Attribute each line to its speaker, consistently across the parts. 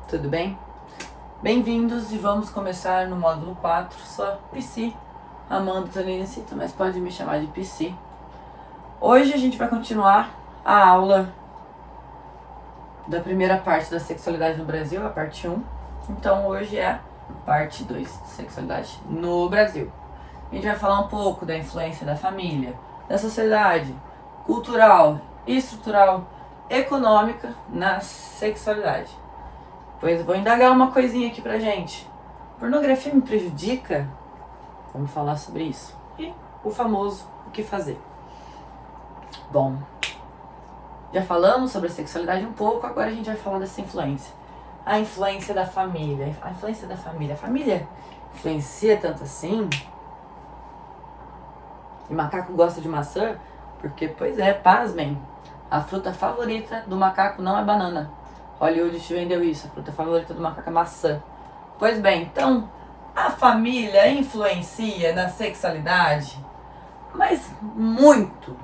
Speaker 1: tudo bem? Bem-vindos e vamos começar no módulo 4, sou Psi, Amanda Tolenicita, mas pode me chamar de Psi. Hoje a gente vai continuar a aula da primeira parte da sexualidade no Brasil, a parte 1. Então hoje é a parte 2 de sexualidade no Brasil. A gente vai falar um pouco da influência da família, da sociedade, cultural, estrutural, econômica na sexualidade. Pois vou indagar uma coisinha aqui pra gente. Pornografia me prejudica? Vamos falar sobre isso. E o famoso o que fazer. Bom, já falamos sobre a sexualidade um pouco, agora a gente vai falar dessa influência. A influência da família. A influência da família. A família influencia tanto assim? E macaco gosta de maçã? Porque, pois é, pasmem, a fruta favorita do macaco não é banana. Hollywood te vendeu isso, a fruta favorita do macaco é maçã. Pois bem, então, a família influencia na sexualidade, mas muito.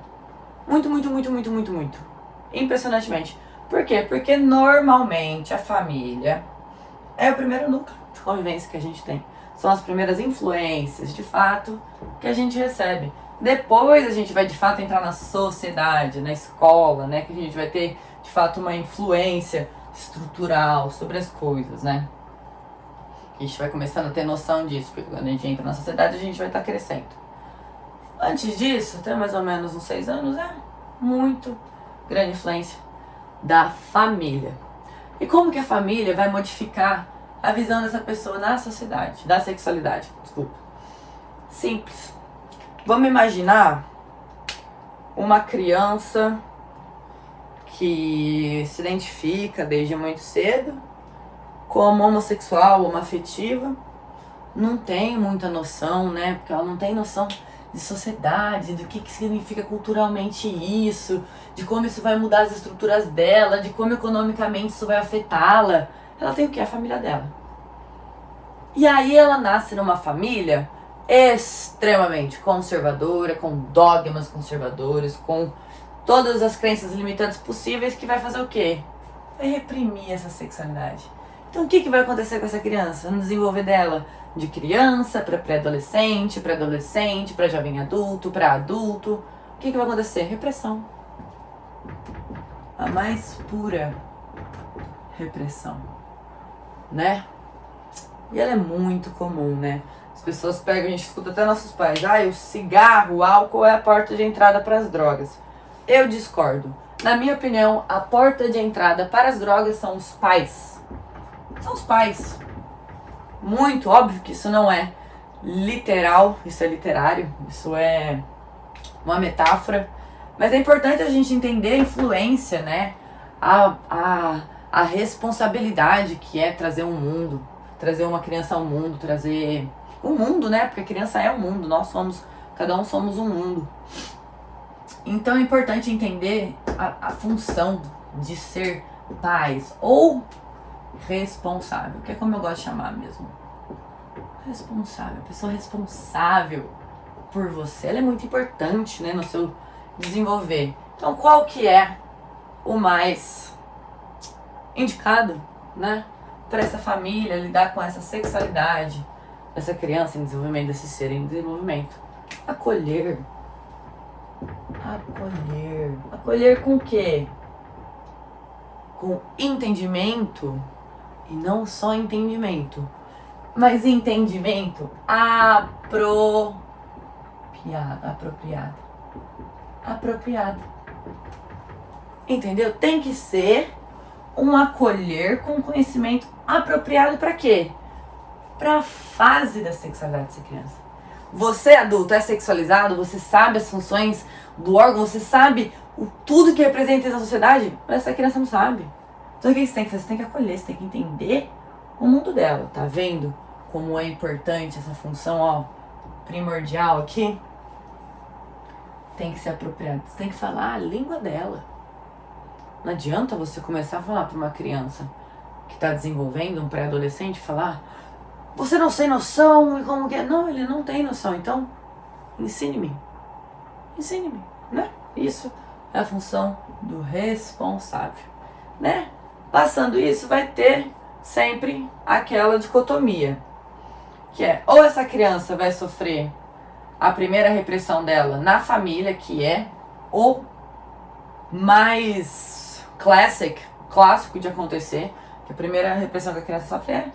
Speaker 1: Impressionantemente. Por quê? Porque normalmente a família é o primeiro núcleo de convivência que a gente tem. São as primeiras influências, de fato, que a gente recebe. Depois a gente vai, de fato, entrar na sociedade, na escola, né? Que a gente vai ter, de fato, uma influência estrutural sobre as coisas, né? A gente vai começando a ter noção disso, porque quando a gente entra na sociedade, a gente vai estar crescendo. Antes disso, até mais ou menos uns 6 anos, é muito grande influência da família. E como que a família vai modificar a visão dessa pessoa na sociedade, da sexualidade? Desculpa. Simples. Vamos imaginar uma criança que se identifica desde muito cedo como homossexual, homoafetiva, não tem muita noção, né? Porque ela não tem noção de sociedade, do que significa culturalmente isso, de como isso vai mudar as estruturas dela, de como economicamente isso vai afetá-la. Ela tem o que? A família dela. E aí ela nasce numa família extremamente conservadora, com dogmas conservadores, com todas as crenças limitantes possíveis, que vai fazer o quê? Vai reprimir essa sexualidade. Então o que vai acontecer com essa criança? No desenvolver dela de criança para pré-adolescente, para jovem adulto, para adulto. O que vai acontecer? Repressão. A mais pura repressão, né? E ela é muito comum, né? As pessoas pegam, a gente escuta até nossos pais, o cigarro, o álcool é a porta de entrada para as drogas. Eu discordo. Na minha opinião, a porta de entrada para as drogas são os pais. São os pais. Muito óbvio que isso não é literal, isso é literário, isso é uma metáfora. Mas é importante a gente entender a influência, né? A responsabilidade que é trazer um mundo, trazer uma criança ao mundo, trazer o mundo, né? Porque a criança é o mundo, cada um somos um mundo. Então é importante entender a função de ser pais ou responsável, que é como eu gosto de chamar mesmo. Responsável, a pessoa responsável por você, ela é muito importante, né, no seu desenvolver. Então qual que é o mais indicado, né, para essa família lidar com essa sexualidade dessa criança em desenvolvimento, desse ser em desenvolvimento? Acolher. Acolher com o quê? Com entendimento, e não só entendimento, mas entendimento apropriado. Entendeu? Tem que ser um acolher com conhecimento apropriado para quê? Para a fase da sexualidade dessa criança. Você, adulto, é sexualizado, você sabe as funções do órgão, você sabe tudo que representa na sociedade, mas essa criança não sabe. Então o que você tem que fazer? Você tem que acolher, você tem que entender o mundo dela, tá vendo? Como é importante essa função, primordial aqui. Tem que ser apropriado, você tem que falar a língua dela. Não adianta você começar a falar para uma criança que está desenvolvendo, um pré-adolescente, falar: você não tem noção e como que é. Não, ele não tem noção. Então, ensine-me, né? Isso é a função do responsável, né? Passando isso, vai ter sempre aquela dicotomia, que é ou essa criança vai sofrer a primeira repressão dela na família, que é o mais clássico de acontecer, que a primeira repressão que a criança sofre é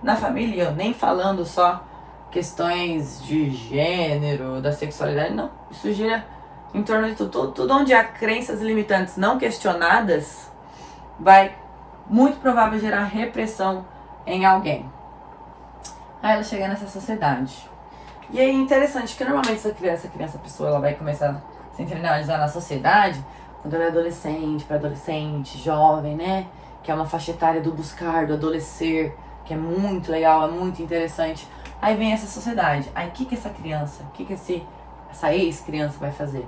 Speaker 1: na família, eu nem falando só questões de gênero, da sexualidade, não. Isso gira em torno de tudo onde há crenças limitantes não questionadas, vai muito provável gerar repressão em alguém. Aí ela chega nessa sociedade. E aí é interessante que normalmente essa pessoa, ela vai começar a se internalizar na sociedade quando ela é adolescente, pré-adolescente, jovem, né? Que é uma faixa etária do buscar, do adolescer, que é muito legal, é muito interessante. Aí vem essa sociedade. Aí o que essa criança, essa ex-criança vai fazer?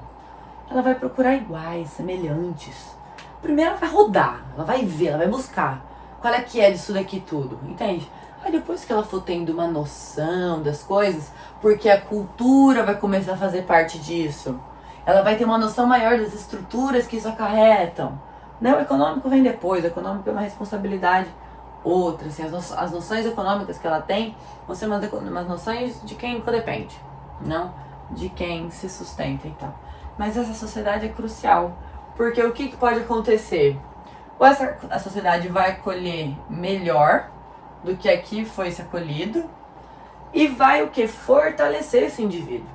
Speaker 1: Ela vai procurar iguais, semelhantes. Primeiro ela vai rodar, ela vai ver, ela vai buscar. Qual é que é disso daqui tudo, entende? Aí depois que ela for tendo uma noção das coisas, porque a cultura vai começar a fazer parte disso, ela vai ter uma noção maior das estruturas que isso acarretam. Né? O econômico vem depois, o econômico é uma responsabilidade outra. Assim, as noções econômicas que ela tem vão ser umas noções de quem codepende, não de quem se sustenta e tal. Mas essa sociedade é crucial, porque o que pode acontecer? Ou a sociedade vai acolher melhor do que aqui foi se acolhido, e vai o que? Fortalecer esse indivíduo.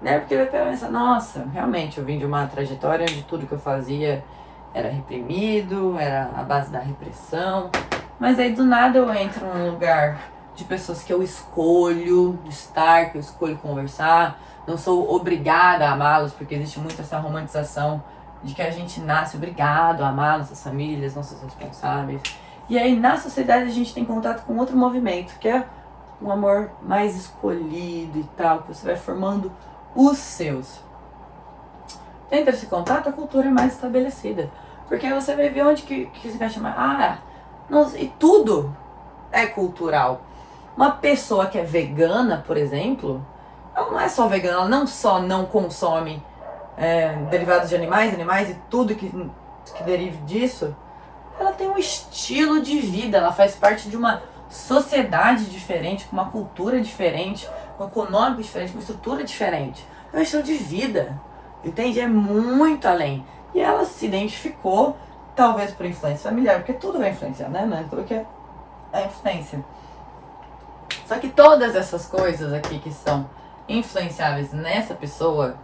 Speaker 1: Né? Porque vai pensar, nossa, realmente eu vim de uma trajetória onde tudo que eu fazia era reprimido, era a base da repressão, mas aí do nada eu entro num lugar de pessoas que eu escolho estar, que eu escolho conversar, não sou obrigada a amá-los, porque existe muito essa romantização de que a gente nasce obrigado a amar nossas famílias, nossos responsáveis. E aí na sociedade a gente tem contato com outro movimento, que é um amor mais escolhido e tal, que você vai formando os seus. Dentro desse contato, a cultura é mais estabelecida. Porque aí você vai ver onde que você vai chamar. Nossa, e tudo é cultural. Uma pessoa que é vegana, por exemplo, ela não é só vegana, ela não só não consome derivados de animais e tudo que derive disso, ela tem um estilo de vida, ela faz parte de uma sociedade diferente, com uma cultura diferente, com um econômico diferente, com uma estrutura diferente. É um estilo de vida, entende? É muito além. E ela se identificou, talvez por influência familiar, porque tudo vai influenciar, né? Não é tudo que é influência. Só que todas essas coisas aqui que são influenciáveis nessa pessoa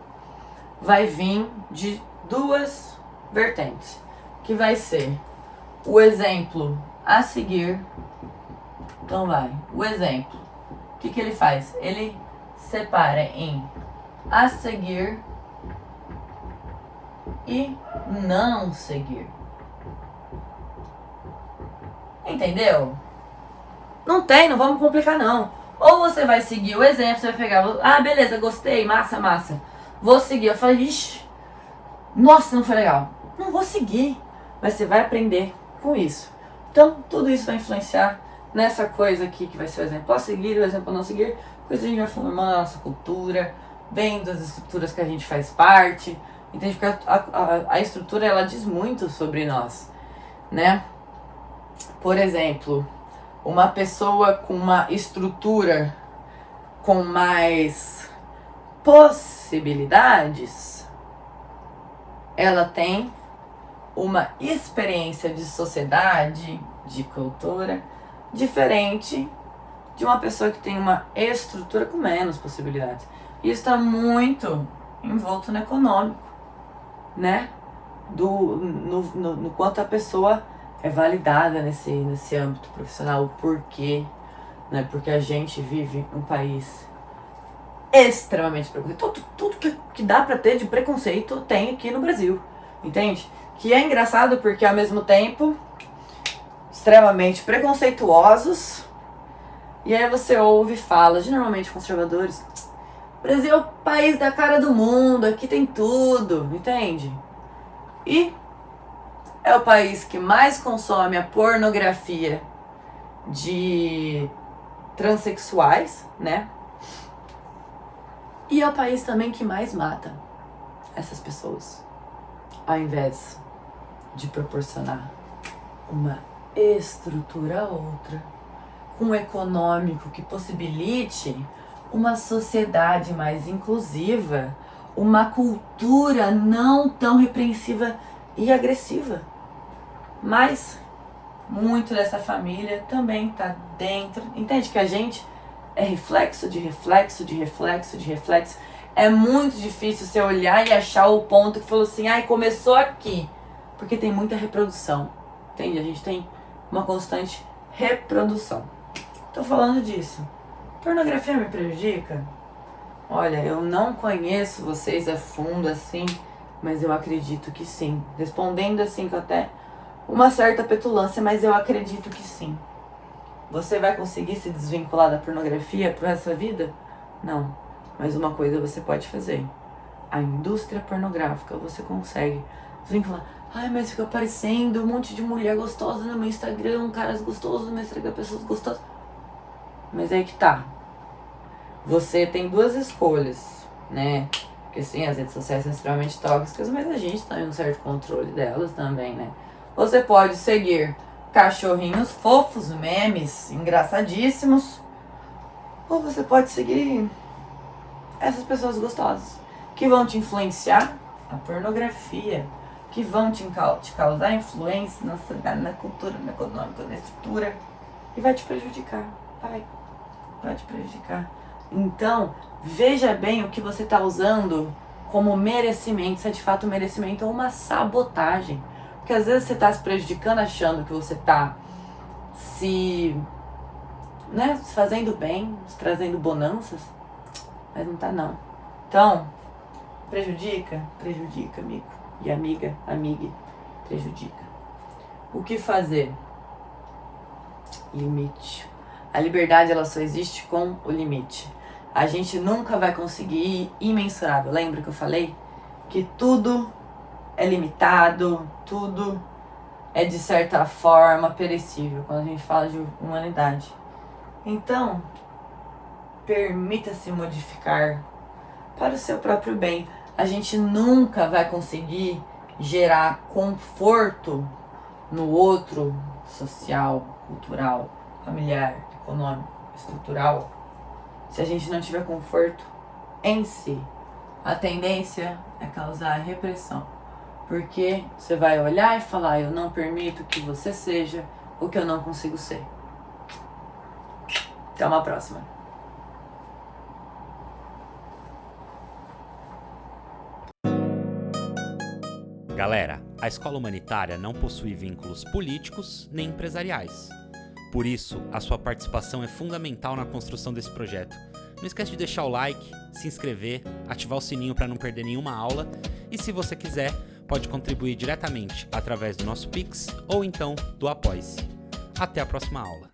Speaker 1: vai vir de duas vertentes, que vai ser o exemplo a seguir. Então o exemplo, o que ele faz? Ele separa em a seguir e não seguir. Entendeu? Não vamos complicar não. Ou você vai seguir o exemplo, você vai pegar, beleza, gostei, massa. Vou seguir. Eu falei, ixi, nossa, não foi legal. Não vou seguir. Mas você vai aprender com isso. Então, tudo isso vai influenciar nessa coisa aqui que vai ser o exemplo a seguir, o exemplo a não seguir. Coisa a gente vai formando a nossa cultura, vendo as estruturas que a gente faz parte. Entende? Porque a estrutura, ela diz muito sobre nós, né? Por exemplo, uma pessoa com uma estrutura com mais possibilidades, ela tem uma experiência de sociedade, de cultura, diferente de uma pessoa que tem uma estrutura com menos possibilidades. Isso está muito envolto no econômico, né? No quanto a pessoa é validada nesse âmbito profissional, o porquê, né? Porque a gente vive um país extremamente preconceituoso. Tudo que dá pra ter de preconceito tem aqui no Brasil, entende? Que é engraçado porque ao mesmo tempo extremamente preconceituosos, e aí você ouve falas de normalmente conservadores: Brasil é o país da cara do mundo, aqui tem tudo, entende? E é o país que mais consome a pornografia de transexuais, né? E é o país também que mais mata essas pessoas, ao invés de proporcionar uma estrutura outra, com um econômico que possibilite uma sociedade mais inclusiva, uma cultura não tão repreensiva e agressiva. Mas muito dessa família também está dentro. Entende que a gente é reflexo de reflexo de reflexo de reflexo. É muito difícil você olhar e achar o ponto que falou assim, ai, começou aqui. Porque tem muita reprodução. Entende? A gente tem uma constante reprodução. Tô falando disso. Pornografia me prejudica? Olha, eu não conheço vocês a fundo assim, mas eu acredito que sim. Respondendo assim com até uma certa petulância, mas eu acredito que sim. Você vai conseguir se desvincular da pornografia pro resto da vida? Não. Mas uma coisa você pode fazer. A indústria pornográfica você consegue desvincular. Ai, mas fica aparecendo um monte de mulher gostosa no meu Instagram, caras gostosos no meu Instagram, pessoas gostosas. Mas aí que tá. Você tem duas escolhas, né? Porque sim, as redes sociais são extremamente tóxicas, mas a gente tem um certo controle delas também, né? Você pode seguir cachorrinhos fofos, memes engraçadíssimos, ou você pode seguir essas pessoas gostosas que vão te influenciar a pornografia, que vão te causar influência na sociedade, na cultura, na econômica, na estrutura, e vai te prejudicar, vai te prejudicar. Então, veja bem o que você está usando como merecimento, se é de fato um merecimento ou uma sabotagem. Porque às vezes você está se prejudicando achando que você está se fazendo bem, trazendo bonanças, mas não tá não. Então, prejudica, amigo. E amiga, prejudica. O que fazer? Limite. A liberdade ela só existe com o limite. A gente nunca vai conseguir ir imensurável. Lembra que eu falei? Que tudo é limitado, tudo é de certa forma perecível, quando a gente fala de humanidade. Então, permita-se modificar para o seu próprio bem. A gente nunca vai conseguir gerar conforto no outro, social, cultural, familiar, econômico, estrutural, se a gente não tiver conforto em si. A tendência é causar repressão, porque você vai olhar e falar, eu não permito que você seja o que eu não consigo ser. Até uma próxima.
Speaker 2: Galera, a escola humanitária não possui vínculos políticos nem empresariais. Por isso, a sua participação é fundamental na construção desse projeto. Não esquece de deixar o like, se inscrever, ativar o sininho para não perder nenhuma aula e, se você quiser, pode contribuir diretamente através do nosso Pix ou então do Apoie-se. Até a próxima aula.